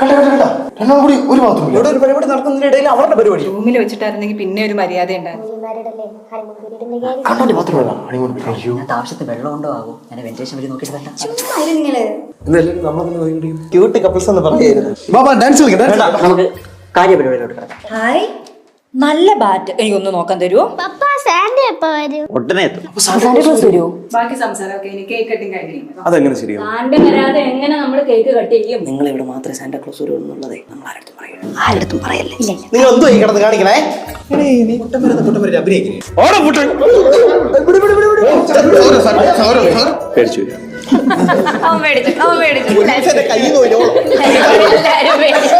രണ്ടാം കൂടി ഒരു ബാത്റൂം ഇവിടെ ഒരു പരിപാടി നടക്കുന്നതിന്റെ ഇടയിൽ അവരുടെ പരിപാടി റൂമിൽ വെച്ചിട്ടായിരുന്നെങ്കിൽ പിന്നെ ഒരു മര്യാദ ഉണ്ടായിരുന്നു. ആവശ്യത്തിന് വെള്ളം ഉണ്ടോ ആകും. ഞാൻ വെന്റിലേഷൻ വഴി നോക്കിയിട്ട് വരാം. ക്യൂട്ട് കപ്പിൾസ് എന്ന് പറയായിരുന്നു. ഡാൻസ് കളിക്കാം. നമുക്ക് കാര്യപരിപാടിയിലോട്ട് കിടക്കാം. ഹായ്, നല്ല ബാറ്റ് എനിക്കൊന്ന് നോക്കാൻ തരുമോ? ഉടനെ എത്തും. ബാക്കി സംസാരമൊക്കെ ഇനി കേക്ക് കട്ടിങ് കഴിഞ്ഞിരിക്കും. അതെങ്ങനെ ശരിയാവും? സാന്റ വരാതെ എങ്ങനെ നമ്മൾ കേക്ക് കട്ട് ചെയ്യും? നിങ്ങൾ ഇവിടെ മാത്രമേ സാന്റാക്ലോസ് വരുള്ളൂ എന്നുള്ളതേ നമ്മൾ ആരടുത്തും പറയല്ലേ. നിങ്ങൾ എന്തോ ഈ കിടന്ന് കാണിക്കണേ? നീ കുട്ടം വരുന്ന അഭിനയിക്കുന്നേ. പേടിച്ചു. അവൻ മേടിച്ചു. കൈ നോയോ എല്ലാരും മേടിച്ചു.